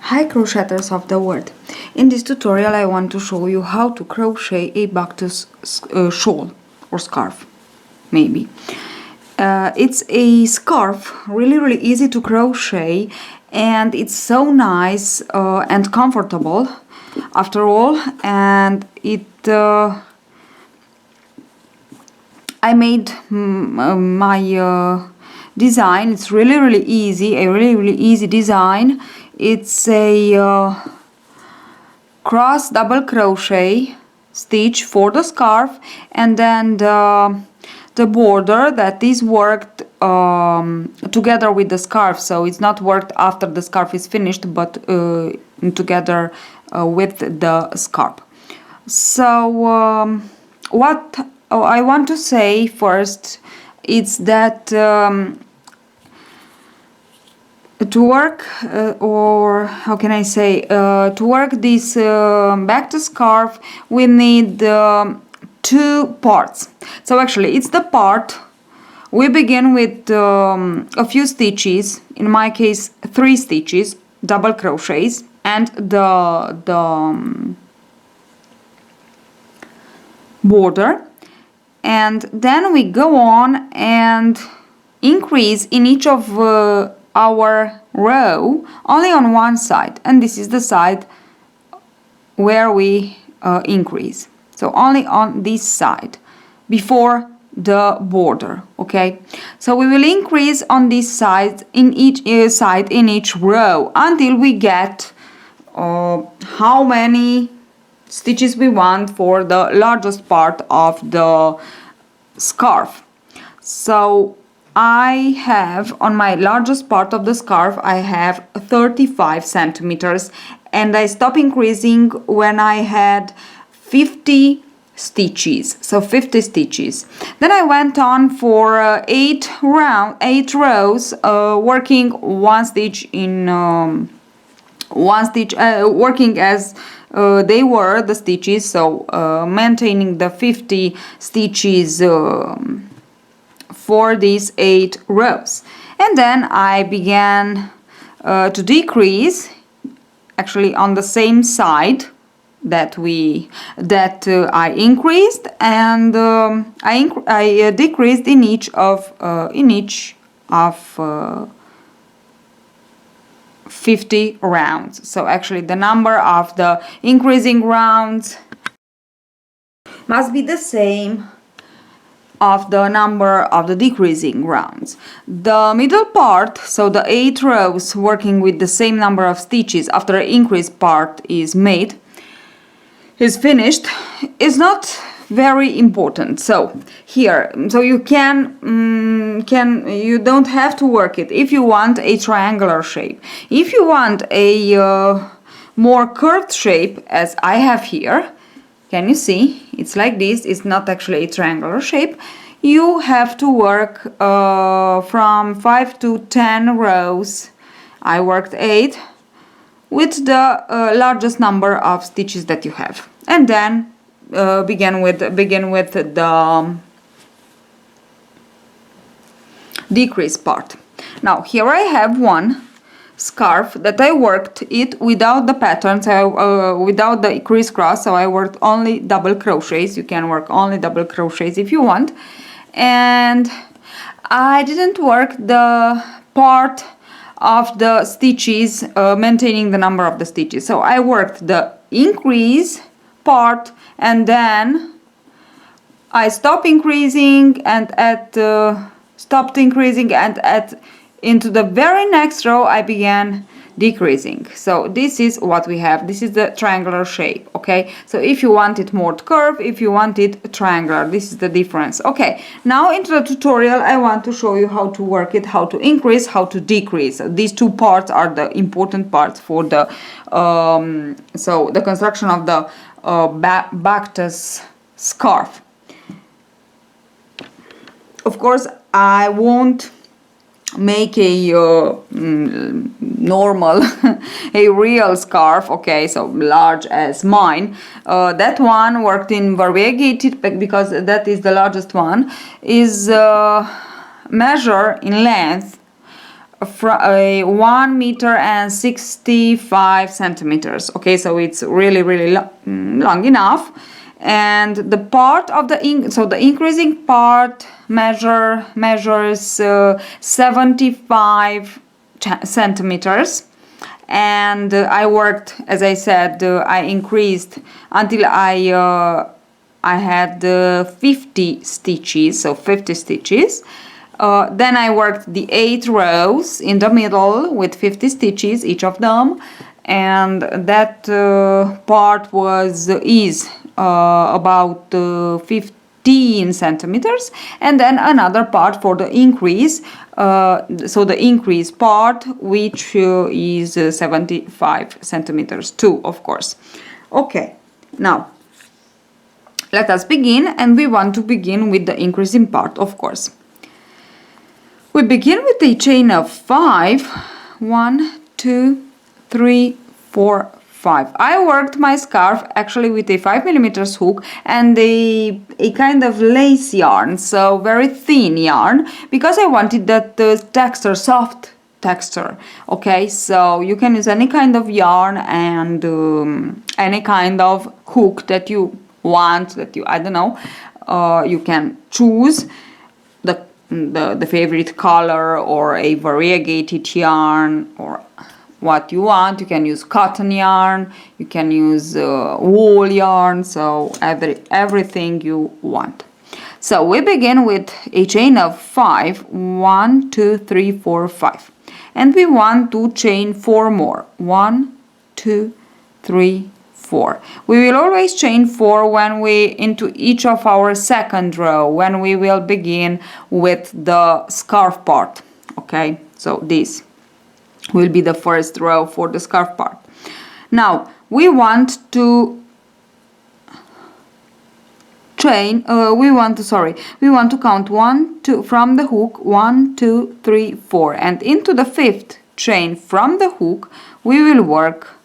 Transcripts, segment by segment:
Hi crocheters of the world. In this tutorial I want to show you how to crochet a baktus shawl or scarf, maybe. It's a scarf, really easy to crochet, and it's so nice and comfortable after all, and I made my design. It's really easy, a really easy design. It's a cross double crochet stitch for the scarf, and then the border that is worked together with the scarf, so it's not worked after the scarf is finished, but together with the scarf. So what I want to say first is that to work or how can I say to work this back to scarf, we need two parts. So actually it's the part we begin with a few stitches, in my case 3 stitches, double crochets, and the border, and then we go on and increase in each of our row only on one side, and this is the side where we increase, so only on this side before the border. Okay, so we will increase on this side in each row until we get how many stitches we want for the largest part of the scarf. So I have, on my largest part of the scarf, I have 35 centimeters, and I stop increasing when I had 50 stitches, so 50 stitches. Then I went on for 8 rows, working one stitch in working as they were the stitches, so maintaining the 50 stitches for these 8 rows. And then I began to decrease, actually on the same side that I increased, and I decreased in each of 50 rounds. So actually the number of the increasing rounds must be the same of the number of the decreasing rounds. The middle part, so the 8 rows working with the same number of stitches after the increase part is finished, is not very important. So here, so you you don't have to work it if you want a triangular shape. If you want a more curved shape, as I have here, can you see? It's like this. It's not actually a triangular shape. You have to work from 5 to 10 rows. I worked 8 with the largest number of stitches that you have, and then begin with the decrease part. Now here I have one scarf that I worked it without the patterns, without the crisscross, so I worked only double crochets. You can work only double crochets if you want, and I didn't work the part of the stitches maintaining the number of the stitches. So I worked the increase part, and then I stopped increasing, and into the very next row I began decreasing. So this is what we have. This is the triangular shape. Okay, so if you want it more curved, if you want it triangular, this is the difference. Okay, now into the tutorial I want to show you how to work it, how to increase, how to decrease. These two parts are the important parts for the so the construction of the baktus scarf. Of course I won't make a normal a real scarf, okay, so large as mine. That one worked in variegated, because that is the largest one, is measure in length 1 meter and 65 centimeters. Okay, so it's really long enough. And the part of the increasing part measures 75 centimeters. And I worked, as I said, I increased until I had 50 stitches, so 50 stitches. Then I worked the 8 rows in the middle with 50 stitches each of them, and that part is about 15 centimeters, and then another part for the increase, so the increase part, which is 75 centimeters too, of course. Okay, now let us begin, and we want to begin with the increasing part, of course. We begin with a chain of 5. 1, 2, 3, 4, 5. I worked my scarf actually with a 5mm hook and a kind of lace yarn, so very thin yarn, because I wanted that texture, soft texture. Okay, so you can use any kind of yarn and any kind of hook that you want, that you, I don't know, you can choose the favorite color or a variegated yarn or what you want. You can use cotton yarn, you can use wool yarn, so everything you want. So we begin with a chain of 5. 1, 2, 3, 4, 5, and we want to chain 4 more. 1, 2, 3, 4. We will always chain 4 when we into each of our second row, when we will begin with the scarf part. Okay, so this will be the first row for the scarf part. Now we want to chain, we want to count 1, 2 from the hook, 1, 2, 3, 4, and into the 5th chain from the hook we will work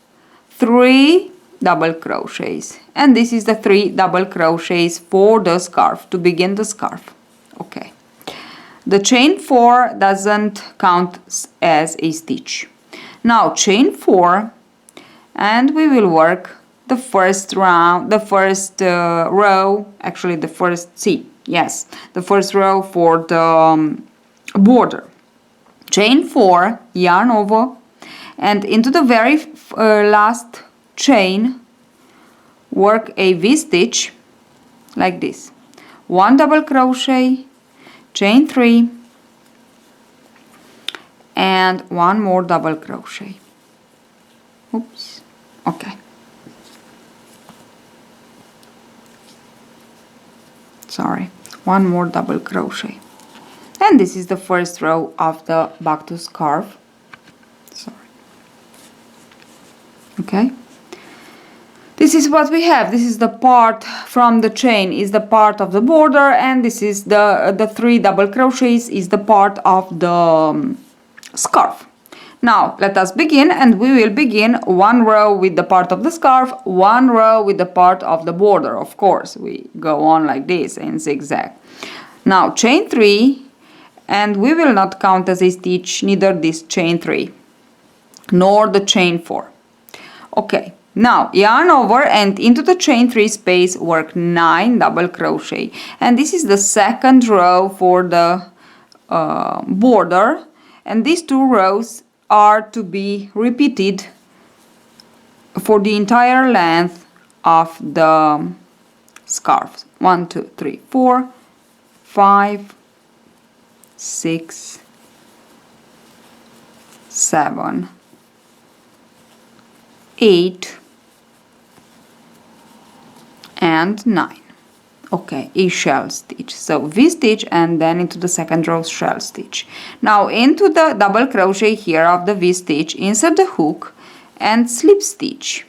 3 double crochets, and this is the 3 double crochets for the scarf, to begin the scarf. Okay, the chain 4 doesn't count as a stitch. Now chain 4, and we will work the first round, the first row, actually the first the first row for the border. Chain 4, yarn over, and into the very last chain work a V-stitch like this. 1 double crochet, chain 3, and 1 more double crochet. Oops. Okay, sorry, 1 more double crochet, and this is the first row of the baktus scarf. Sorry. Okay, this is what we have. This is the part from the chain, is the part of the border, and this is the 3 double crochets is the part of the scarf. Now let us begin, and we will begin 1 row with the part of the scarf, 1 row with the part of the border. Of course, we go on like this in zigzag. Now chain 3, and we will not count as a stitch neither this chain 3 nor the chain 4. Okay, now yarn over, and into the chain 3 space work 9 double crochet, and this is the second row for the border, and these 2 rows are to be repeated for the entire length of the scarf. 1, 2, 3, 4, 5, 6, 7, 8, and 9. Okay, a shell stitch, so V-stitch, and then into the second row shell stitch. Now into the double crochet here of the V-stitch, insert the hook and slip stitch.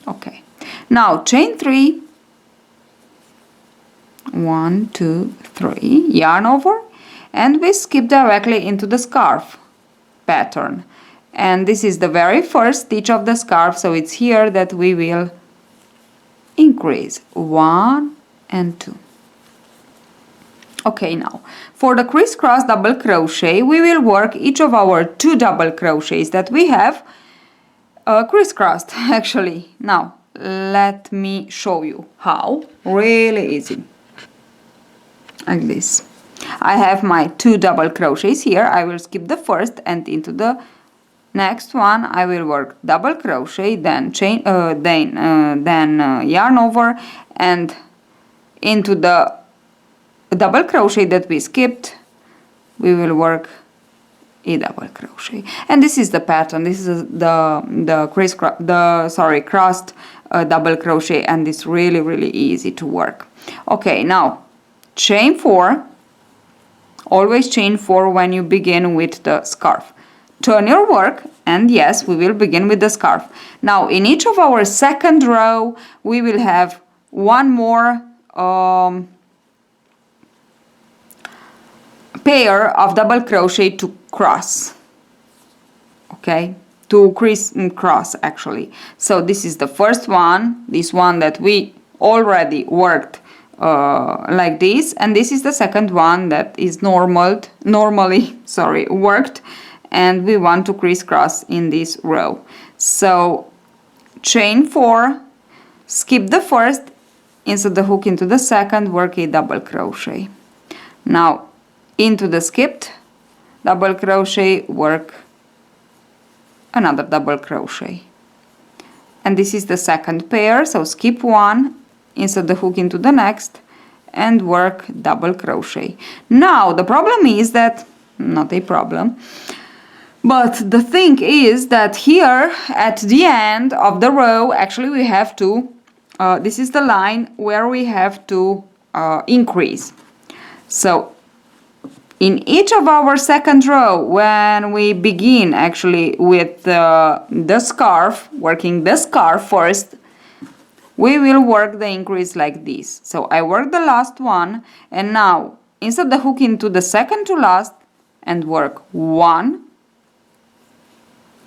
Okay, now chain 3, 1, 2, 3, yarn over, and we skip directly into the scarf pattern, and this is the very first stitch of the scarf, so it's here that we will increase 1 and 2. Okay, now for the crisscross double crochet we will work each of our 2 double crochets that we have crisscrossed actually. Now let me show you how. Really easy, like this. I have my 2 double crochets here. I will skip the first, and into the next one I will work double crochet, then chain yarn over, and into the double crochet that we skipped we will work a double crochet. And this is the pattern. This is the crossed double crochet, and it's really easy to work. Okay, now chain 4. Always chain 4 when you begin with the scarf. Turn your work, and yes, we will begin with the scarf. Now in each of our second row we will have one more pair of double crochet to cross. Okay, to cross actually. So this is the first one, this one that we already worked like this, and this is the second one that is normally worked, and we want to crisscross in this row. So chain 4, skip the first, insert the hook into the second, work a double crochet. Now into the skipped double crochet, work another double crochet, and this is the second pair. So skip 1, insert the hook into the next, and work double crochet. Now the problem is that, not a problem, but the thing is that here at the end of the row actually we have to this is the line where we have to increase. So in each of our second row, when we begin actually with the scarf, working the scarf first, we will work the increase like this. So I work the last one, and now insert the hook into the second to last and work 1,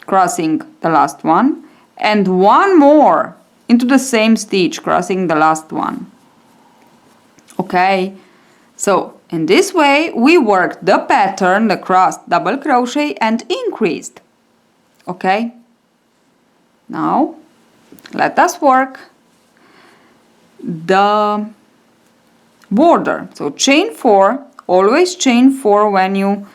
crossing the last one, and 1 more into the same stitch, crossing the last one. Okay, so in this way we worked the pattern, the crossed double crochet, and increased. Okay, now let us work the border. So chain 4, always chain 4 when you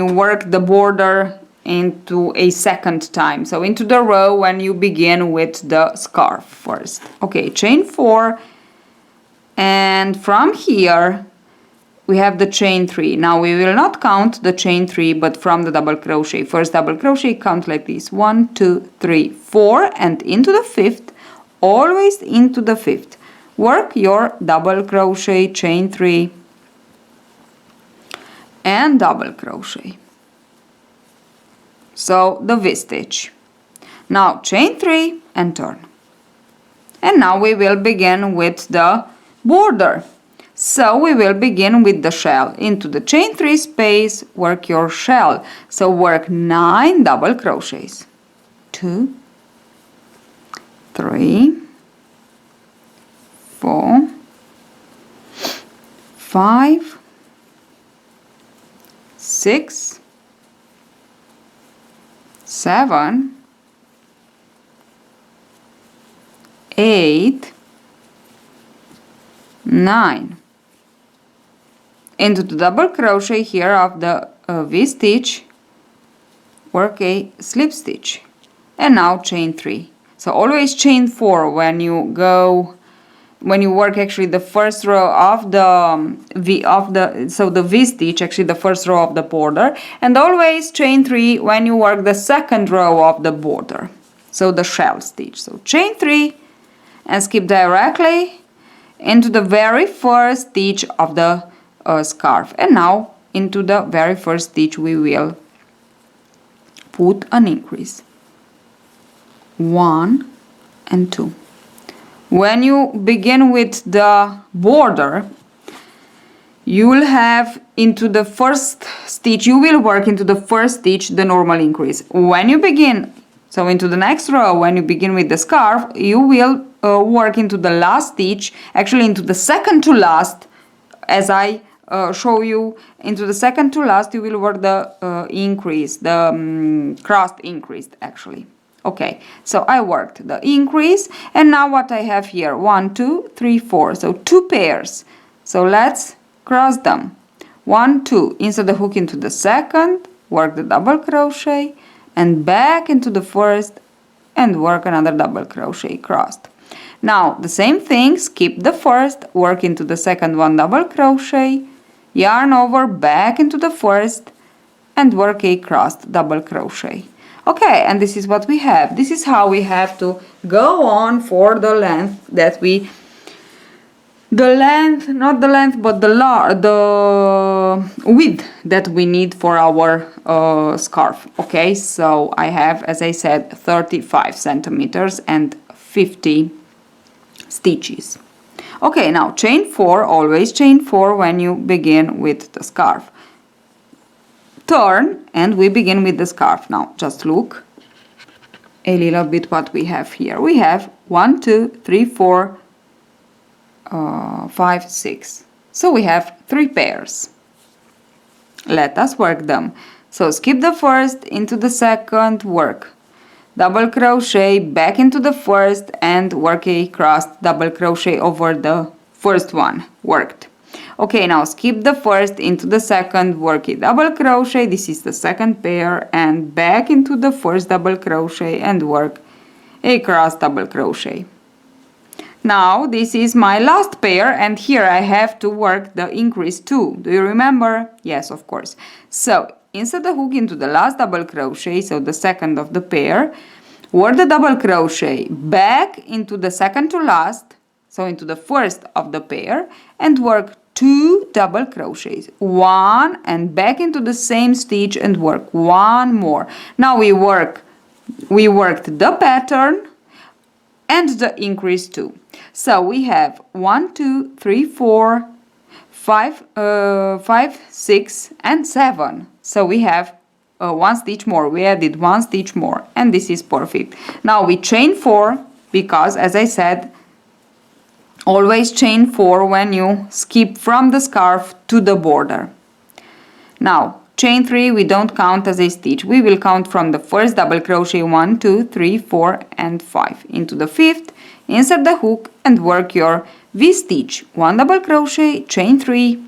work the border into a second time, so into the row when you begin with the scarf first. Okay, chain 4, and from here we have the chain 3. Now we will not count the chain 3, but from the double crochet, first double crochet, count like this: 1 2 3 4, and into the 5th, always into the 5th, work your double crochet, chain 3 and double crochet. So the V-stitch. Now chain 3 and turn. And now we will begin with the border. So we will begin with the shell. Into the chain 3 space, work your shell. So work 9 double crochets. 2, 3, 4, 5, 6, 7, 8, 9. Into the double crochet here of the V-stitch, work a slip stitch, and now chain 3. So always chain 4 when you work actually the first row of the V-stitch, actually the first row of the border, and always chain 3 when you work the second row of the border, so the shell stitch. So chain 3 and skip directly into the very first stitch of the scarf, and now into the very first stitch we will put an increase, 1 and 2. When you begin with the border, you will have into the first stitch, you will work into the first stitch the normal increase. When you begin, so into the next row, when you begin with the scarf, you will work into the last stitch, actually into the second to last as I show you into the second to last, you will work the increase, the crossed increase actually. Okay, so I worked the increase, and now what I have here, 1, 2, 3, 4, so 2 pairs. So let's cross them. 1, 2, insert the hook into the second, work the double crochet, and back into the first, and work another double crochet crossed. Now the same thing, skip the first, work into the second one double crochet, yarn over, back into the first, and work a crossed double crochet. Okay, and this is what we have. This is how we have to go on for the length that we, not the length, but the width that we need for our scarf. Okay, so I have, as I said, 35 centimeters and 50 stitches. Okay, now chain 4, always chain 4 when you begin with the scarf. Turn, and we begin with the scarf. Now just look a little bit what we have here. We have 1, 2, 3, 4, 5, 6. So we have 3 pairs. Let us work them. So skip the first, into the second, work double crochet, back into the first, and work a crossed double crochet over the first one, worked. Okay, now skip the first, into the second, work a double crochet, this is the second pair, and back into the first double crochet and work a cross double crochet. Now this is my last pair, and here I have to work the increase 2. Do you remember? Yes, of course. So insert the hook into the last double crochet, so the second of the pair, work the double crochet, back into the second to last, so into the first of the pair, and work 2 double crochets, 1, and back into the same stitch and work 1 more. Now we worked the pattern and the increase 2. So we have 1, 2, 3, 4, 5, 6, and 7. So we have 1 stitch more. We added 1 stitch more, and this is perfect. Now we chain 4 because, as I said, always chain 4 when you skip from the scarf to the border. Now chain 3 we don't count as a stitch. We will count from the first double crochet, 1, 2, 3, 4, and 5. Into the fifth, insert the hook and work your V-stitch. 1 double crochet, chain 3,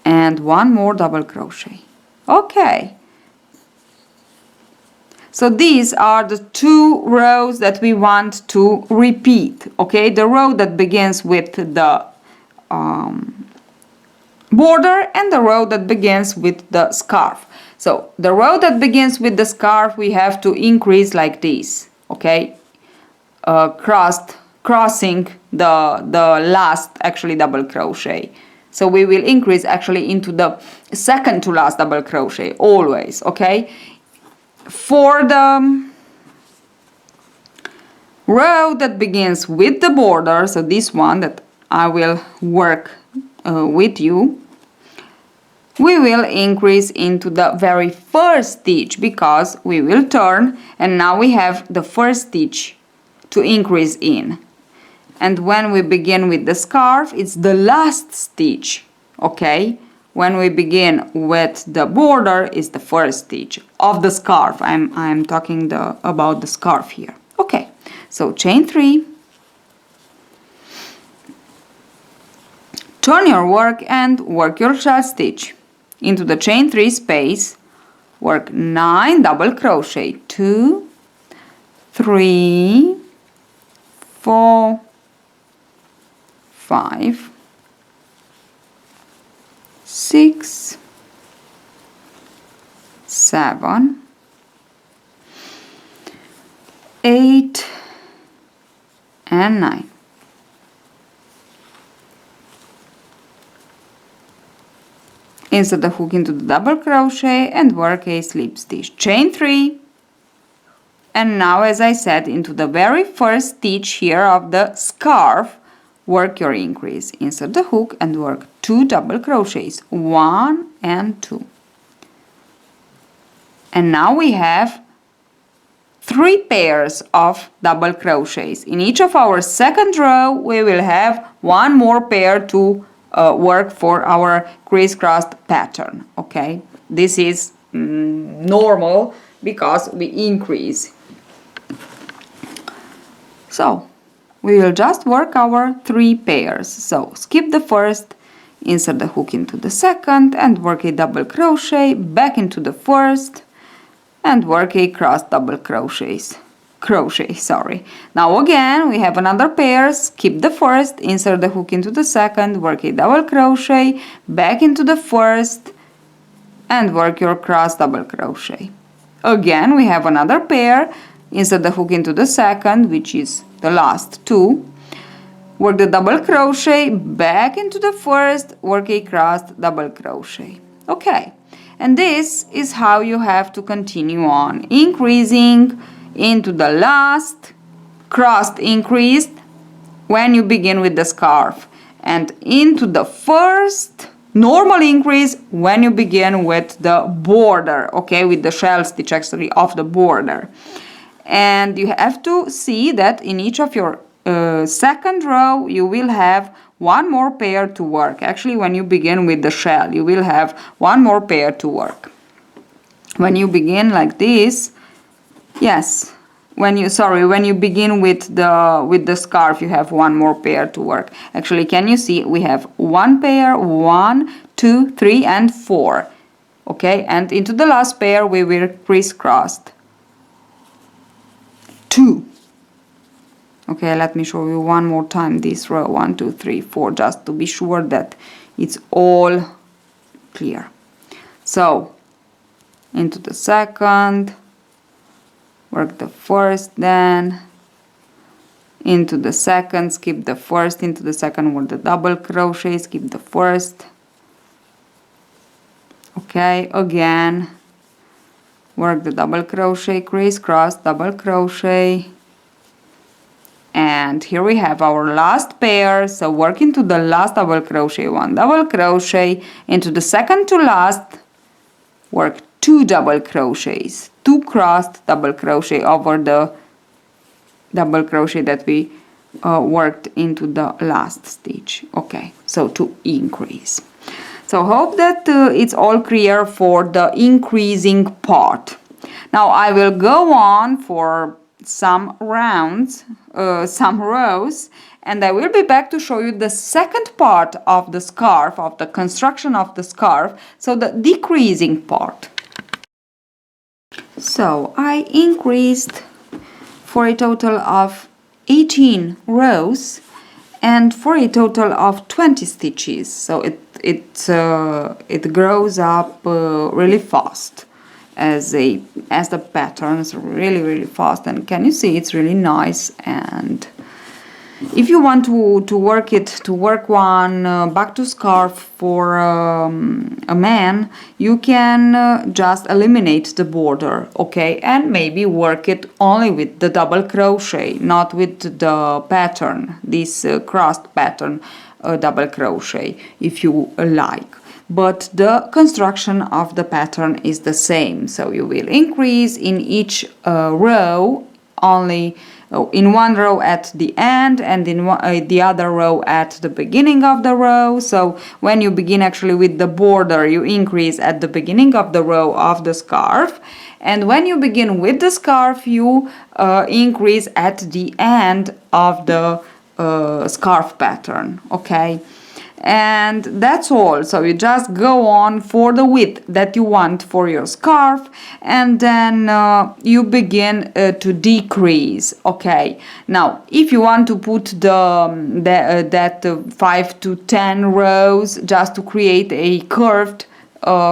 and 1 more double crochet. Okay. So these are the 2 rows that we want to repeat, okay? The row that begins with the border and the row that begins with the scarf. So the row that begins with the scarf we have to increase like this, okay? Crossing the last actually double crochet. So we will increase actually into the second to last double crochet always, okay? For the row that begins with the border, so this one that I will work with you, we will increase into the very first stitch because we will turn, and now we have the first stitch to increase in. And when we begin with the scarf, it's the last stitch, okay? When we begin with the border is the first stitch of the scarf. I'm talking about the scarf here. Okay, so chain 3, turn your work and work your shell stitch. Into the chain 3 space, work 9 double crochet, 2, 3, 4, 5, 6, 7, 8, and 9. Insert the hook into the double crochet and work a slip stitch. Chain 3, and now, as I said, into the very first stitch here of the scarf, work your increase. Insert the hook and work 2 double crochets, 1 and 2. And now we have 3 pairs of double crochets. In each of our second row we will have 1 more pair to work for our crisscrossed pattern. Okay, this is normal because we increase. So we will just work our 3 pairs. So skip the first, insert the hook into the second and work a double crochet, back into the first and work a cross double crochet. Now again we have another pair, skip the first, insert the hook into the second, work a double crochet, back into the first and work your cross double crochet. Again we have another pair, insert the hook into the second, which is the last 2, work the double crochet, back into the first, work a crossed double crochet. Okay, and this is how you have to continue on, increasing into the last crossed increased when you begin with the scarf, and into the first normal increase when you begin with the border, okay, with the shell stitch actually of the border. And you have to see that in each of your second row you will have 1 more pair to work. Actually, when you begin with the shell you will have 1 more pair to work. When you begin like this, yes, when you begin with the scarf you have 1 more pair to work. Actually, can you see we have 1 pair, 1, 2, 3 and 4. Okay, and into the last pair we will crisscrossed 2. Okay, let me show you one more time this row, 1, 2, 3, 4, just to be sure that it's all clear. So into the second, work the first, then into the second, skip the first, into the second, work the double crochet, skip the first. Okay, again work the double crochet, crisscross, double crochet, and here we have our last pair. So work into the last double crochet, 1 double crochet, into the second to last, work 2 double crochets, 2 crossed double crochet over the double crochet that we worked into the last stitch. Okay, so to increase. So hope that it's all clear for the increasing part. Now I will go on for some rounds, some rows, and I will be back to show you the second part of the scarf, of the construction of the scarf, so the decreasing part. So I increased for a total of 18 rows and for a total of 20 stitches. So it grows up really fast as the pattern is really fast, and can you see it's really nice. And if you want to work one baktus scarf for a man, you can just eliminate the border, okay, and maybe work it only with the double crochet, not with the pattern, this crossed pattern double crochet, if you like. But the construction of the pattern is the same, so you will increase in each row only in one row at the end and in the other row at the beginning of the row. So when you begin actually with the border, you increase at the beginning of the row of the scarf, and when you begin with the scarf you increase at the end of the scarf pattern, okay. And that's all. So you just go on for the width that you want for your scarf, and then you begin to decrease, okay. Now if you want to put that 5 to 10 rows just to create a curved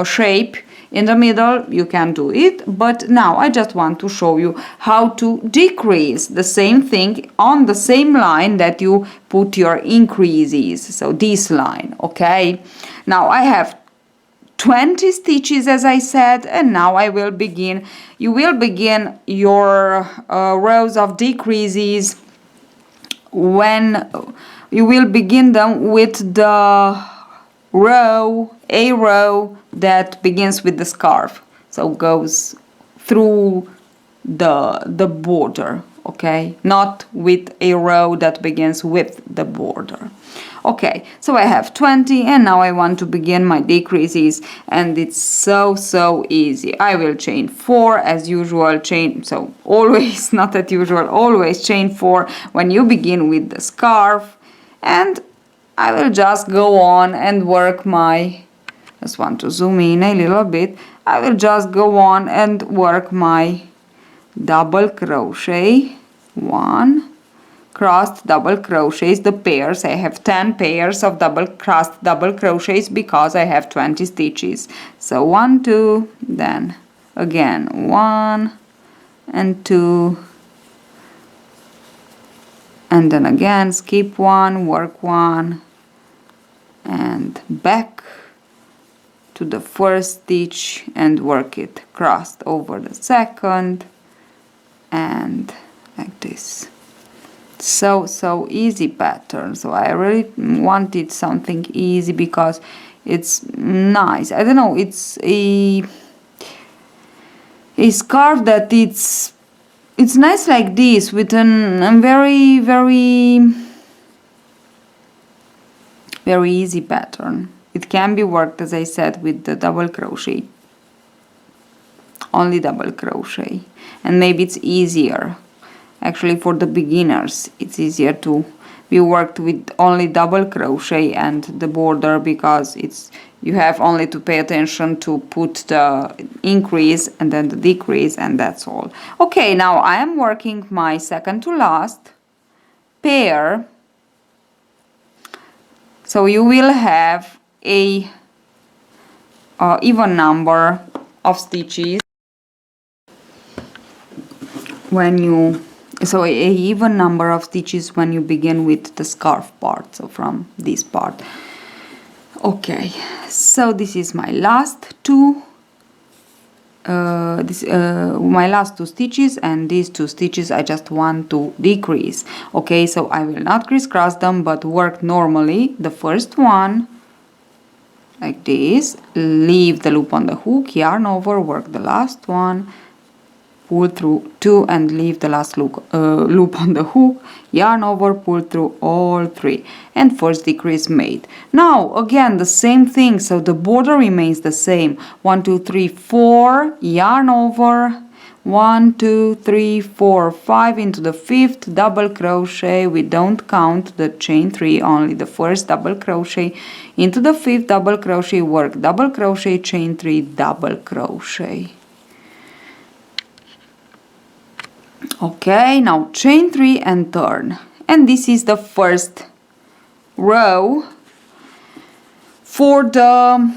shape in the middle, you can do it, but now I just want to show you how to decrease the same thing on the same line that you put your increases, so this line, okay. Now I have 20 stitches as I said, and now I will begin. You will begin your rows of decreases when you will begin them with the a row that begins with the scarf, so goes through the border, okay, not with a row that begins with the border. Okay, so I have 20 and now I want to begin my decreases, and it's so easy. I will chain 4 as usual, so always, not as usual, always chain 4 when you begin with the scarf, and I will just go on and work my, just want to zoom in a little bit, I will just go on and work my double crochet, 1, crossed double crochets, the pairs. I have 10 pairs of crossed double crochets because I have 20 stitches. So 1, 2, then again 1 and 2, and then again skip 1, work 1, and back to the first stitch and work it crossed over the second, and like this. So easy pattern. So I really wanted something easy because it's nice. I don't know, it's a scarf that it's nice like this, with a very easy pattern. It can be worked, as I said, with the double crochet, only double crochet, and maybe it's easier. Actually, for the beginners, it's easier to be worked with only double crochet and the border, because you have only to pay attention to put the increase and then the decrease, and that's all. Okay, now I am working my second to last pair. So you will have a even number of stitches when you a even number of stitches when you begin with the scarf part, so from this part. Okay, so this is my last two my last 2 stitches, and these 2 stitches I just want to decrease. Okay, so I will not crisscross them but work normally the first one like this, leave the loop on the hook, yarn over, work the last one, pull through 2 and leave the last loop on the hook, yarn over, pull through all 3, and first decrease made. Now again the same thing, so the border remains the same. 1, 2, 3, 4, yarn over, 1, 2, 3, 4, 5 into the 5th double crochet. We don't count the chain 3, only the first double crochet into the 5th double crochet, work double crochet, chain 3, double crochet. Okay, now chain 3 and turn, and this is the first row for the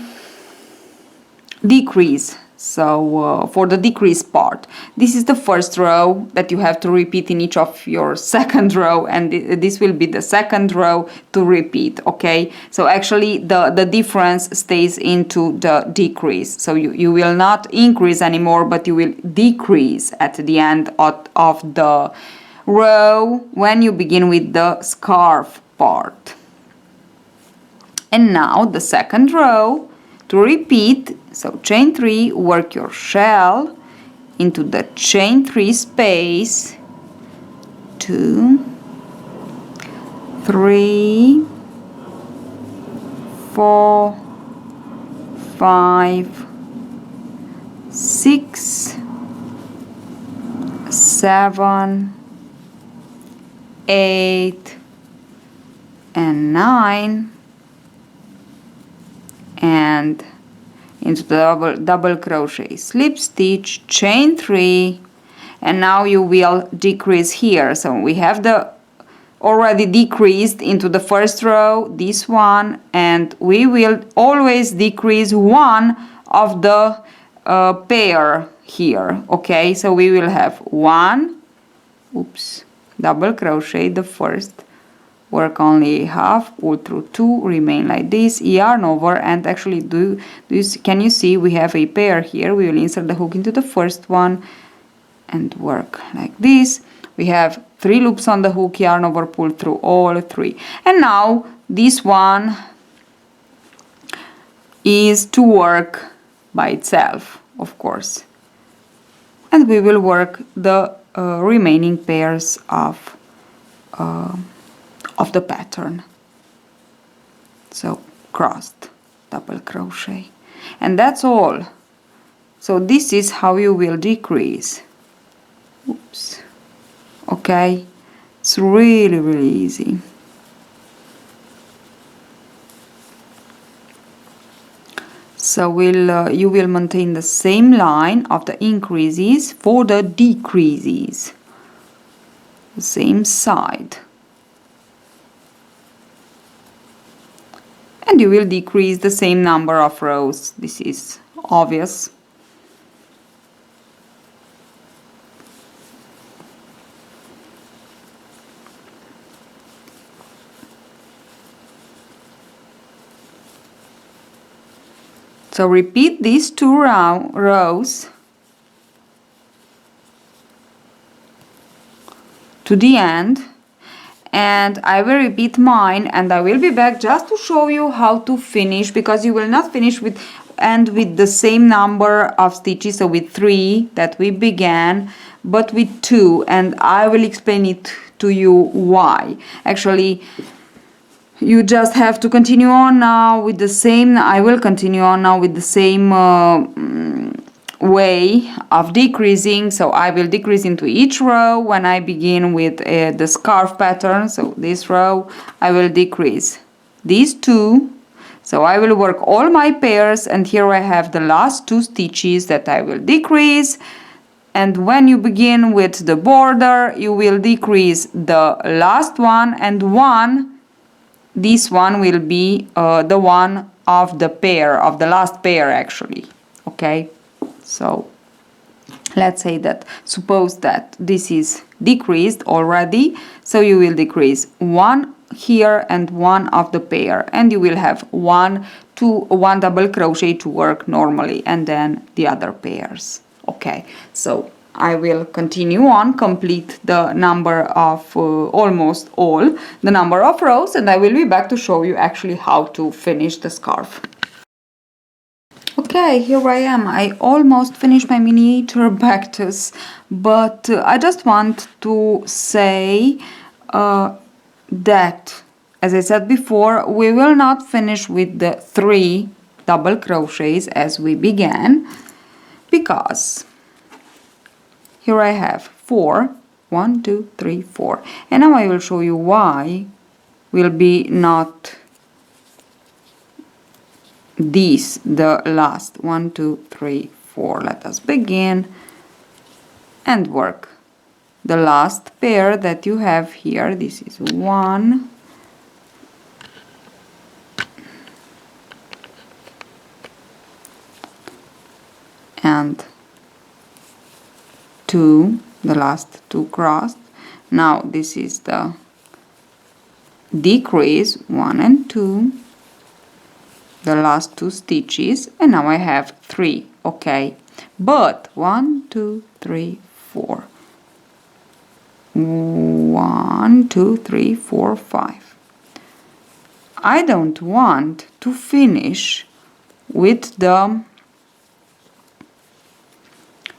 decrease. So for the decrease part, this is the first row that you have to repeat in each of your second row, and this will be the second row to repeat. Okay, so actually the difference stays into the decrease, so you will not increase anymore, but you will decrease at the end of the row when you begin with the scarf part. And now the second row to repeat, so chain 3, work your shell into the chain 3 space, 2, 3, 4, 5, 6, 7, 8, and 9, and into the double crochet, slip stitch, chain 3, and now you will decrease here. So we have the already decreased into the first row, this one, and we will always decrease one of the pair here. Okay, so we will have 1, double crochet the first, work only half, pull through 2, remain like this, yarn over, and actually can you see we have a pair here. We will insert the hook into the first one and work like this. We have 3 loops on the hook, yarn over, pull through all 3, and now this one is to work by itself, of course, and we will work the remaining pairs of the pattern. So crossed double crochet, and that's all. So this is how you will decrease. Oops. Okay, it's really easy. So you will maintain the same line of the increases for the decreases, the same side, and you will decrease the same number of rows. This is obvious. So repeat these 2 rows to the end, and I will repeat mine, and I will be back just to show you how to finish, because you will not finish with the same number of stitches, so with 3 that we began, but with 2, and I will explain it to you why. Actually, you just have to continue on now with the same, I will continue on now with the same way of decreasing. So I will decrease into each row when I begin with the scarf pattern. So this row I will decrease these 2. So I will work all my pairs, and here I have the last 2 stitches that I will decrease. And when you begin with the border, you will decrease the last one, and this one will be the one of the pair, of the last pair actually. Okay, so let's say that, suppose that this is decreased already, so you will decrease 1 here and 1 of the pair, and you will have 1 double crochet to work normally, and then the other pairs. Okay, so I will continue on, complete the number of almost all the number of rows, and I will be back to show you actually how to finish the scarf. Okay, here I am. I almost finished my miniature baktus, but I just want to say that, as I said before, we will not finish with the 3 double crochets as we began, because here I have 4, 1, 2, 3, 4, and now I will show you why will be not these the last 1, 2, 3, 4. Let us begin and work the last pair that you have here. This is 1, and 2, the last 2 crossed. Now this is the decrease, 1 and 2, the last 2 stitches, and now I have 3. Okay, but 1, 2, 3, 4, 1, 2, 3, 4, 5. I don't want to finish with the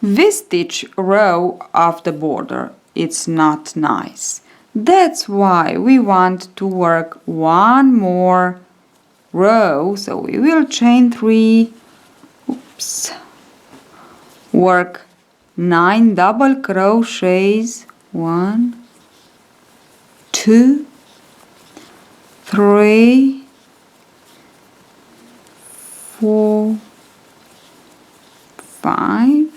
V-stitch row of the border. It's not nice. That's why we want to work 1 more row. So we will chain 3, work 9 double crochets, 1, 2, 3, 4, 5,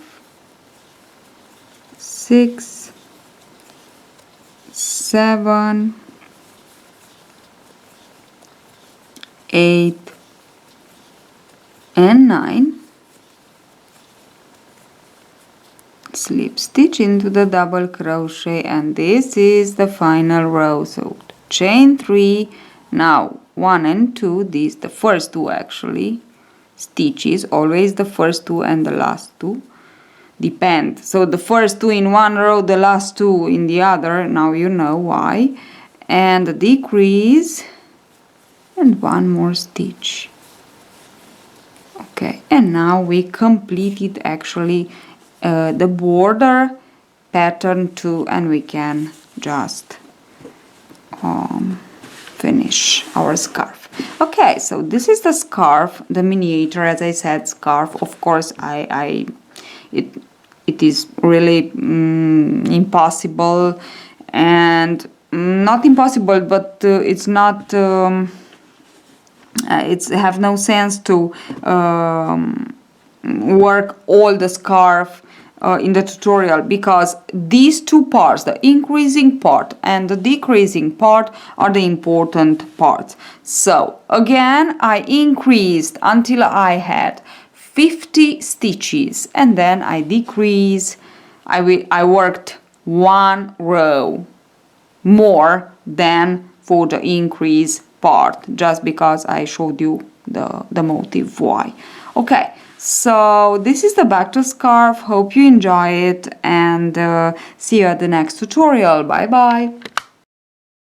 6, 7, 8, and 9. Slip stitch into the double crochet, and this is the final row. So chain 3. Now 1 and 2, these the first 2 actually stitches, always the first 2 and the last 2 depend. So the first 2 in one row, the last 2 in the other. Now you know why. And a decrease, and 1 more stitch. Okay, and now we completed actually the border pattern too, and we can just finish our scarf. Okay, so this is the scarf, the miniature, as I said, scarf. Of course, it is really impossible, and not impossible, but it's not. It's have no sense to work all the scarf in the tutorial, because these two parts, the increasing part and the decreasing part, are the important parts. So again, I increased until I had 50 stitches, and then I decrease. I worked one row more than for the increase part, just because I showed you the motive why. Okay, so this is the baktus scarf. Hope you enjoy it, and see you at the next tutorial. Bye bye.